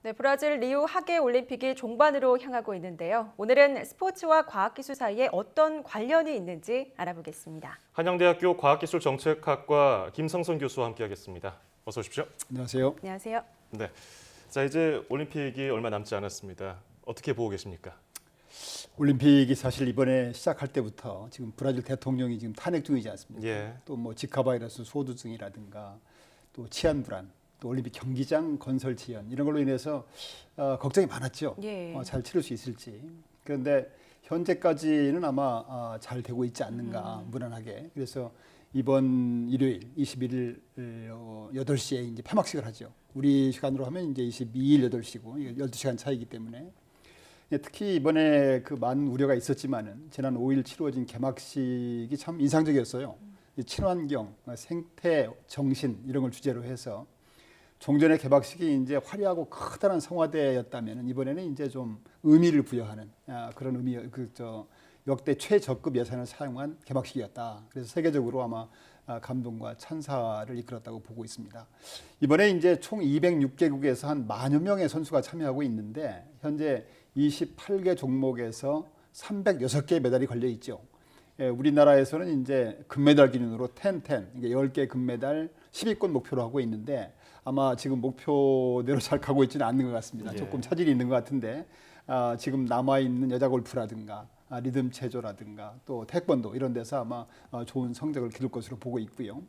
네, 브라질 리우 하계 올림픽이 종반으로 향하고 있는데요. 오늘은 스포츠와 과학기술 사이에 어떤 관련이 있는지 알아보겠습니다. 한양대학교 과학기술정책학과 김성선 교수와 함께하겠습니다. 어서 오십시오. 안녕하세요. 안녕하세요. 네, 자 이제 올림픽이 얼마 남지 않았습니다. 어떻게 보고 계십니까? 올림픽이 사실 이번에 시작할 때부터 지금 브라질 대통령이 지금 탄핵 중이지 않습니까? 예. 또 뭐 지카 바이러스 소두증이라든가 또 치안 불안, 또 올림픽 경기장 건설 지연 이런 걸로 인해서 걱정이 많았죠. 예. 잘 치를 수 있을지. 그런데 현재까지는 아마 잘 되고 있지 않는가 무난하게. 그래서 이번 일요일 21일 8시에 이제 폐막식을 하죠. 우리 시간으로 하면 이제 22일 8시고 12시간 차이기 때문에. 특히 이번에 그 많은 우려가 있었지만은 지난 5일 치루어진 개막식이 참 인상적이었어요. 친환경, 생태, 정신 이런 걸 주제로 해서 종전의 개막식이 이제 화려하고 커다란 성화대였다면 이번에는 이제 좀 의미를 부여하는 그런 의미, 역대 최저급 예산을 사용한 개막식이었다. 그래서 세계적으로 아마 감동과 찬사를 이끌었다고 보고 있습니다. 이번에 이제 총 206개국에서 한 10,000여 명의 선수가 참여하고 있는데 현재 28개 종목에서 306개의 메달이 걸려 있죠. 우리나라에서는 이제 금메달 기준으로 10, 이게 10개 금메달 10위권 목표로 하고 있는데 아마 지금 목표대로 잘 가고 있지는 않는 것 같습니다. 예. 조금 차질이 있는 것 같은데 지금 남아있는 여자 골프라든가 리듬 체조라든가 또 태권도 이런 데서 아마 좋은 성적을 기를 것으로 보고 있고요.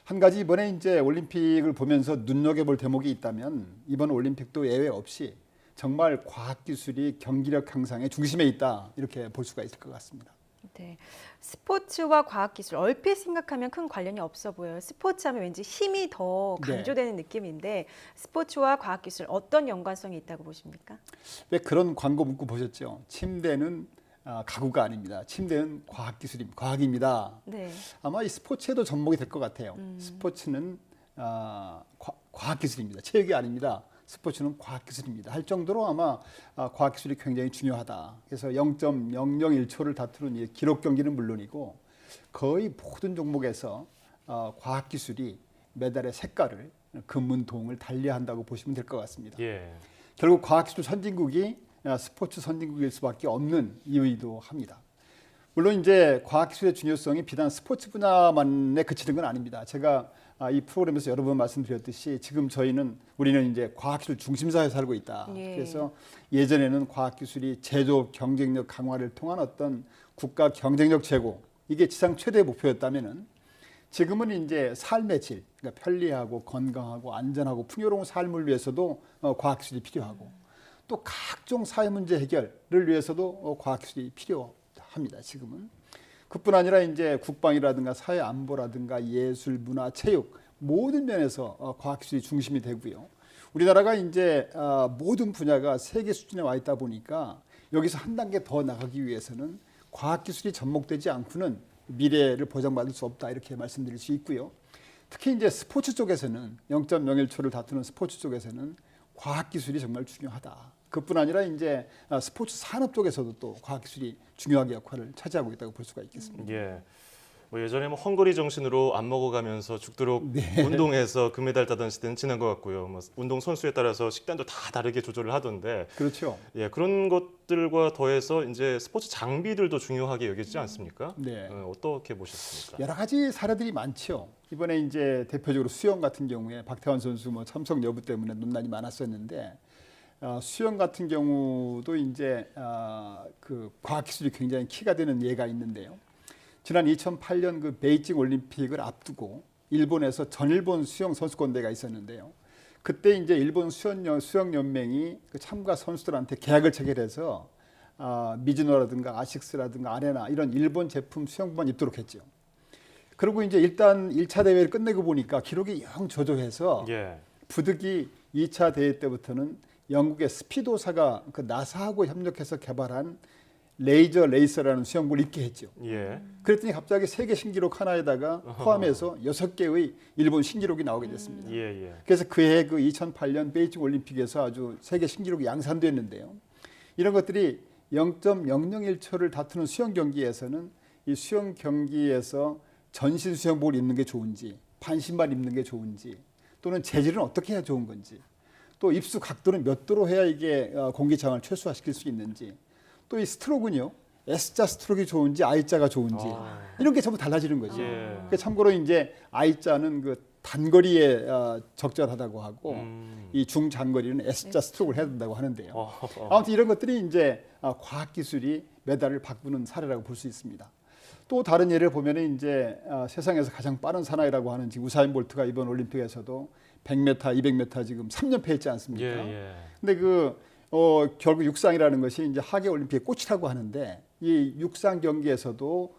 한 가지 이번에 이제 올림픽을 보면서 눈여겨볼 대목이 있다면 이번 올림픽도 예외 없이 정말 과학기술이 경기력 향상의 중심에 있다 이렇게 볼 수가 있을 것 같습니다. 네, 스포츠와 과학기술 얼핏 생각하면 큰 관련이 없어 보여요. 스포츠하면 왠지 힘이 더 강조되는 느낌인데 스포츠와 과학기술 어떤 연관성이 있다고 보십니까? 왜 그런 광고 문구 보셨죠? 침대는 가구가 아닙니다. 침대는 과학기술입니다. 과학입니다. 네. 아마 이 스포츠에도 접목이 될 것 같아요. 스포츠는 과학기술입니다. 체육이 아닙니다. 스포츠는 과학기술입니다. 할 정도로 아마 과학기술이 굉장히 중요하다. 그래서 0.001초를 다투는 이 기록 경기는 물론이고 거의 모든 종목에서 과학기술이 메달의 색깔을 금은동을 달리한다고 보시면 될 것 같습니다. 예. 결국 과학기술 선진국이 스포츠 선진국일 수밖에 없는 이유이기도 합니다. 물론 이제 과학기술의 중요성이 비단 스포츠 분야만에 그치는 건 아닙니다. 제가 이 프로그램에서 여러 번 말씀드렸듯이 지금 우리는 이제 과학기술 중심사회에 살고 있다. 예. 그래서 예전에는 과학기술이 제조업 경쟁력 강화를 통한 어떤 국가 경쟁력 제고 이게 지상 최대 목표였다면은 지금은 이제 삶의 질, 그러니까 편리하고 건강하고 안전하고 풍요로운 삶을 위해서도 과학기술이 필요하고 또 각종 사회 문제 해결을 위해서도 과학기술이 필요합니다. 지금은. 그뿐 아니라 이제 국방이라든가 사회 안보라든가 예술, 문화, 체육 모든 면에서 과학기술이 중심이 되고요. 우리나라가 이제 모든 분야가 세계 수준에 와 있다 보니까 여기서 한 단계 더 나가기 위해서는 과학기술이 접목되지 않고는 미래를 보장받을 수 없다 이렇게 말씀드릴 수 있고요. 특히 이제 스포츠 쪽에서는 0.01초를 다투는 스포츠 쪽에서는 과학기술이 정말 중요하다. 그뿐 아니라 이제 스포츠 산업 쪽에서도 또 과학기술이 중요하게 역할을 차지하고 있다고 볼 수가 있겠습니다. 예. 뭐 예전에 뭐 헝거리 정신으로 안 먹어가면서 죽도록 운동해서 금메달 따던 시대는 지난 것 같고요. 뭐 운동 선수에 따라서 식단도 다 다르게 조절을 하던데. 그렇죠. 예, 그런 것들과 더해서 이제 스포츠 장비들도 중요하게 여기지 않습니까? 네. 어떻게 보셨습니까? 여러 가지 사례들이 많죠. 이번에 이제 대표적으로 수영 같은 경우에 박태환 선수 뭐 참석 여부 때문에 논란이 많았었는데 수영 같은 경우도 이제 그 과학기술이 굉장히 키가 되는 예가 있는데요. 지난 2008년 그 베이징 올림픽을 앞두고 일본에서 전일본 수영 선수권대회가 있었는데요. 그때 이제 일본 수영연맹이 그 참가 선수들한테 계약을 체결해서 미즈노라든가 아식스라든가 아레나 이런 일본 제품 수영복만 입도록 했죠. 그리고 이제 일단 1차 대회를 끝내고 보니까 기록이 영 저조해서 예. 부득이 2차 대회 때부터는 영국의 스피도사가 그 나사하고 협력해서 개발한 레이저 레이서라는 수영복을 입게 했죠. 예. 그랬더니 갑자기 세계 신기록 하나에다가 포함해서 6개의 일본 신기록이 나오게 됐습니다. 예. 그래서 그해 그 2008년 베이징 올림픽에서 아주 세계 신기록이 양산됐는데요. 이런 것들이 0.001초를 다투는 수영 경기에서는 이 수영 경기에서 전신 수영복을 입는 게 좋은지 반신발 입는 게 좋은지 또는 재질은 어떻게 해야 좋은 건지 또 입수 각도는 몇 도로 해야 이게 공기 저항을 최소화시킬 수 있는지, 또 이 스트로크는요. S자 스트로크가 좋은지 I자가 좋은지 이런 게 전부 달라지는 거죠. 예. 그러니까 참고로 이제 I자는 그 단거리에 적절하다고 하고 이 중장거리는 S자 스트로크를 해야 된다고 하는데요. 아무튼 이런 것들이 이제 과학 기술이 메달을 바꾸는 사례라고 볼 수 있습니다. 또 다른 예를 보면은 이제 세상에서 가장 빠른 사나이라고 하는 지금 우사인 볼트가 이번 올림픽에서도 100m, 200m 지금 3연패 했지 않습니까? 예. 근데 결국 육상이라는 것이 이제 하계 올림픽의 꽃이라고 하는데 이 육상 경기에서도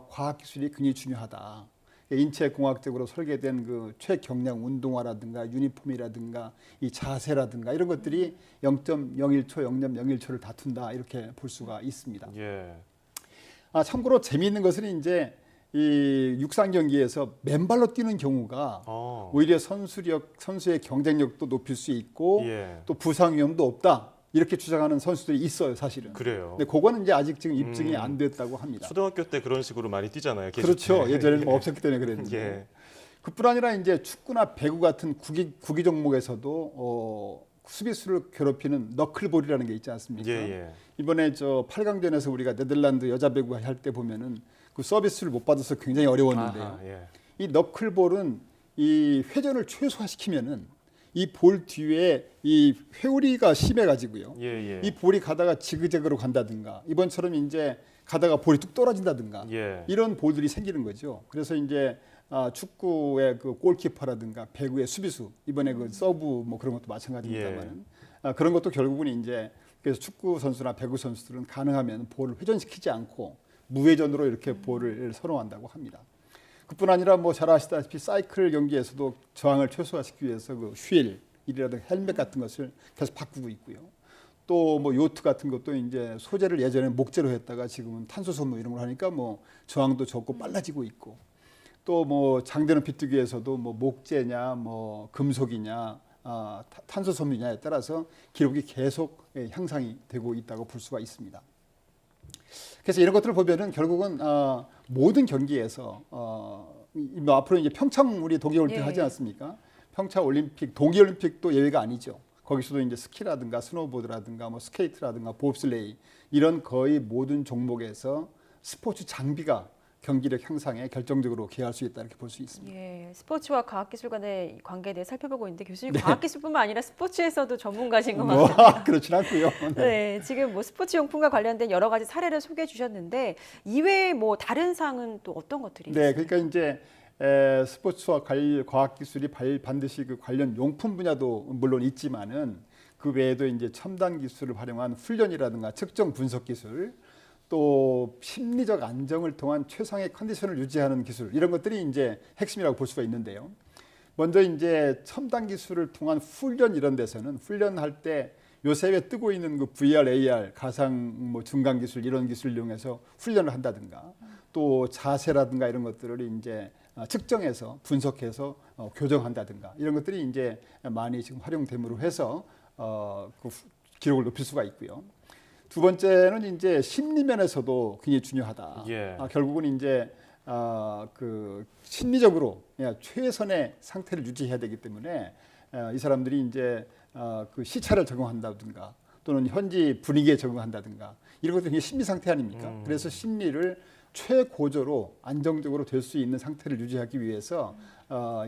과학 기술이 굉장히 중요하다. 인체 공학적으로 설계된 그 최경량 운동화라든가 유니폼이라든가 이 자세라든가 이런 것들이 0.01초, 0.01초를 다툰다 이렇게 볼 수가 있습니다. 예. 참고로 재미있는 것은 이제 이 육상 경기에서 맨발로 뛰는 경우가 오히려 선수의 경쟁력도 높일 수 있고 예. 또 부상 위험도 없다. 이렇게 주장하는 선수들이 있어요, 사실은. 그래요. 근데 그거는 이제 아직 지금 입증이 안 됐다고 합니다. 초등학교 때 그런 식으로 많이 뛰잖아요. 그렇죠. 예전에는 뭐 없었기 때문에 그랬는데. 예. 그뿐 아니라 이제 축구나 배구 같은 구기 종목에서도 수비수를 괴롭히는 너클볼이라는 게 있지 않습니까? 예. 이번에 8강전에서 우리가 네덜란드 여자 배구 할 때 보면은 그 서비스를 못 받아서 굉장히 어려웠는데요. 예. 이 너클볼은 이 회전을 최소화시키면은 이 볼 뒤에 이 회오리가 심해가지고요. 예. 이 볼이 가다가 지그재그로 간다든가 이번처럼 이제 가다가 볼이 뚝 떨어진다든가 예. 이런 볼들이 생기는 거죠. 그래서 이제 축구의 그 골키퍼라든가 배구의 수비수 이번에 그 서브 뭐 그런 것도 마찬가지입니다만 그런 것도 결국은 이제 그래서 축구 선수나 배구 선수들은 가능하면 볼을 회전시키지 않고 무회전으로 이렇게 볼을 선호한다고 합니다. 그뿐 아니라 뭐 잘 아시다시피 사이클 경기에서도 저항을 최소화시키기 위해서 그 휠이라든가 헬멧 같은 것을 계속 바꾸고 있고요. 또 뭐 요트 같은 것도 이제 소재를 예전에 목재로 했다가 지금은 탄소섬유 이런 걸 하니까 뭐 저항도 적고 빨라지고 있고 또 뭐 장대는 비트기에서도 뭐 목재냐 뭐 금속이냐 탄소섬유냐에 따라서 기록이 계속 향상이 되고 있다고 볼 수가 있습니다. 그래서 이런 것들을 보면은 결국은 모든 경기에서 앞으로 이제 평창 우리 동계올림픽 하지 않습니까? 평창 올림픽, 동계올림픽도 예외가 아니죠. 거기서도 이제 스키라든가 스노보드라든가 뭐 스케이트라든가 봅슬레이 이런 거의 모든 종목에서 스포츠 장비가 경기력 향상에 결정적으로 기여할 수 있다 이렇게 볼 수 있습니다. 예, 스포츠와 과학기술 간의 관계에 대해 살펴보고 있는데 교수님 과학기술뿐만 아니라 스포츠에서도 전문가신 것 같아요. 그렇진 않고요. 네, 지금 뭐 스포츠 용품과 관련된 여러 가지 사례를 소개해 주셨는데 이외에 뭐 다른 사항은 또 어떤 것들이 있어요? 네, 그러니까 이제 스포츠와 과학기술이 반드시 그 관련 용품 분야도 물론 있지만은 그 외에도 이제 첨단 기술을 활용한 훈련이라든가 측정 분석 기술 또 심리적 안정을 통한 최상의 컨디션을 유지하는 기술 이런 것들이 이제 핵심이라고 볼 수가 있는데요. 먼저 이제 첨단 기술을 통한 훈련 이런 데서는 훈련할 때 요새 왜 뜨고 있는 그 VR, AR 가상 뭐 중간 기술 이런 기술을 이용해서 훈련을 한다든가 또 자세라든가 이런 것들을 이제 측정해서 분석해서 교정한다든가 이런 것들이 이제 많이 지금 활용됨으로 해서 그 기록을 높일 수가 있고요. 두 번째는 이제 심리 면에서도 굉장히 중요하다. 예. 결국은 이제 그 심리적으로 최선의 상태를 유지해야 되기 때문에 이 사람들이 이제 그 시차를 적응한다든가 또는 현지 분위기에 적응한다든가 이런 것도 굉장히 심리 상태 아닙니까? 그래서 심리를 최고조로 안정적으로 될 수 있는 상태를 유지하기 위해서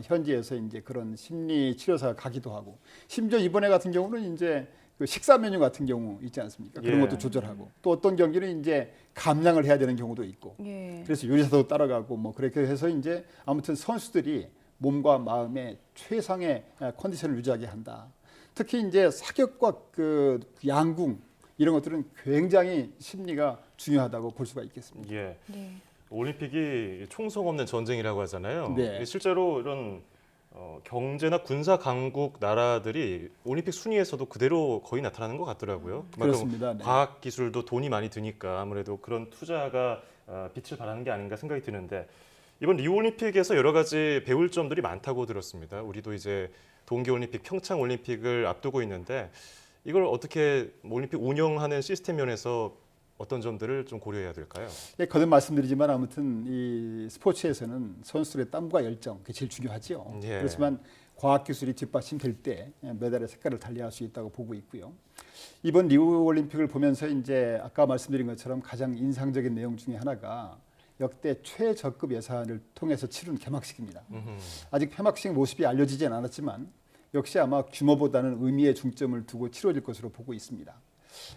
현지에서 이제 그런 심리 치료사가 가기도 하고 심지어 이번에 같은 경우는 이제 그 식사 메뉴 같은 경우 있지 않습니까? 그런 것도 조절하고 또 어떤 경기는 이제 감량을 해야 되는 경우도 있고 그래서 요리사도 따라가고 뭐 그렇게 해서 이제 아무튼 선수들이 몸과 마음의 최상의 컨디션을 유지하게 한다. 특히 이제 사격과 그 양궁 이런 것들은 굉장히 심리가 중요하다고 볼 수가 있겠습니다. 예. 네. 올림픽이 총성 없는 전쟁이라고 하잖아요. 네. 실제로 이런 경제나 군사 강국 나라들이 올림픽 순위에서도 그대로 거의 나타나는 것 같더라고요. 그렇습니다. 네. 과학 기술도 돈이 많이 드니까 아무래도 그런 투자가 빛을 발하는 게 아닌가 생각이 드는데 이번 리우 올림픽에서 여러 가지 배울 점들이 많다고 들었습니다. 우리도 이제 동계올림픽, 평창올림픽을 앞두고 있는데 이걸 어떻게 올림픽 운영하는 시스템 면에서 어떤 점들을 좀 고려해야 될까요? 예, 거듭 말씀드리지만 아무튼 이 스포츠에서는 선수들의 땀과 열정 그게 제일 중요하죠. 예. 그렇지만 과학기술이 뒷받침될 때 메달의 색깔을 달리할 수 있다고 보고 있고요. 이번 리우 올림픽을 보면서 이제 아까 말씀드린 것처럼 가장 인상적인 내용 중에 하나가 역대 최저급 예산을 통해서 치른 개막식입니다. 아직 폐막식 모습이 알려지진 않았지만 역시 아마 규모보다는 의미에 중점을 두고 치러질 것으로 보고 있습니다.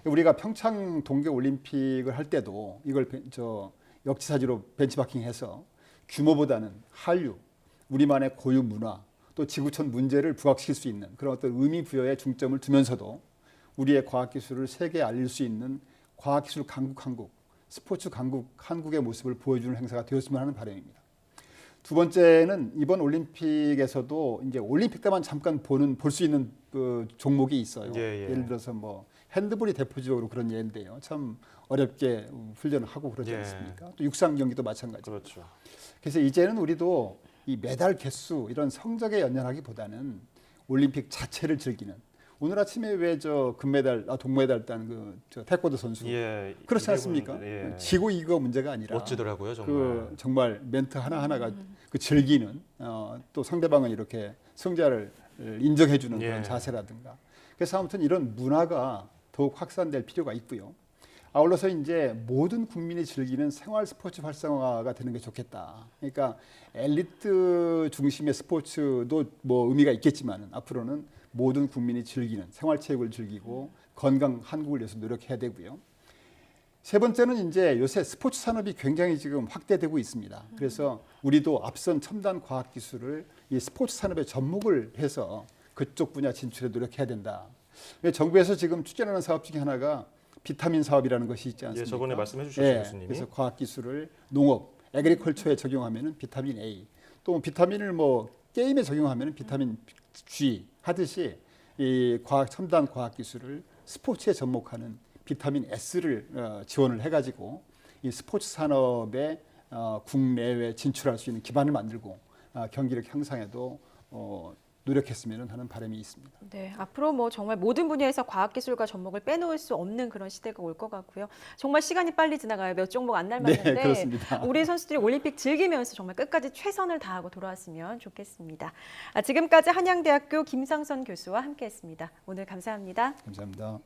우리가 평창 동계올림픽을 할 때도 이걸 역지사지로 벤치마킹해서 규모보다는 한류, 우리만의 고유 문화, 또 지구촌 문제를 부각시킬 수 있는 그런 어떤 의미 부여에 중점을 두면서도 우리의 과학기술을 세계에 알릴 수 있는 과학기술 강국 한국, 스포츠 강국 한국의 모습을 보여주는 행사가 되었으면 하는 바람입니다. 두 번째는 이번 올림픽에서도 이제 올림픽 때만 잠깐 볼 수 있는 그 종목이 있어요. 예를 들어서 뭐 핸드볼이 대표적으로 그런 예인데요. 참 어렵게 훈련을 하고 그러지 않습니까? 또 육상 경기도 마찬가지죠. 그렇죠. 그래서 이제는 우리도 이 메달 개수 이런 성적에 연연하기보다는 올림픽 자체를 즐기는. 오늘 아침에 왜 금메달, 동메달 딴 태권도 선수 그렇지 않습니까? 지고 이거 문제가 아니라 멋지더라고요, 정말. 정말 멘트 하나 하나가 그 즐기는 또 상대방을 이렇게 승자를 인정해주는 그런 자세라든가. 그래서 아무튼 이런 문화가 더욱 확산될 필요가 있고요. 아울러서 이제 모든 국민이 즐기는 생활 스포츠 활성화가 되는 게 좋겠다. 그러니까 엘리트 중심의 스포츠도 뭐 의미가 있겠지만 앞으로는 모든 국민이 즐기는 생활체육을 즐기고 건강 한국을 위해서 노력해야 되고요. 세 번째는 이제 요새 스포츠 산업이 굉장히 지금 확대되고 있습니다. 그래서 우리도 앞선 첨단 과학 기술을 이 스포츠 산업에 접목을 해서 그쪽 분야 진출에 노력해야 된다. 정부에서 지금 추진하는 사업 중에 하나가 비타민 사업이라는 것이 있지 않습니까? 저번에 말씀해 주셨죠, 교수님이. 그래서 과학 기술을 농업, 에그리컬처에 적용하면은 비타민 A, 또 비타민을 뭐 게임에 적용하면은 비타민 G 하듯이 이 첨단 과학 기술을 스포츠에 접목하는 비타민 S를 지원을 해가지고 이 스포츠 산업에 국내외 진출할 수 있는 기반을 만들고 경기력 향상에도 노력했으면 하는 바람이 있습니다. 네, 앞으로 뭐 정말 모든 분야에서 과학기술과 접목을 빼놓을 수 없는 그런 시대가 올 것 같고요. 정말 시간이 빨리 지나가요. 몇 종목 안 남았는데 네, 그렇습니다. 우리 선수들이 올림픽 즐기면서 정말 끝까지 최선을 다하고 돌아왔으면 좋겠습니다. 지금까지 한양대학교 김상선 교수와 함께했습니다. 오늘 감사합니다. 감사합니다.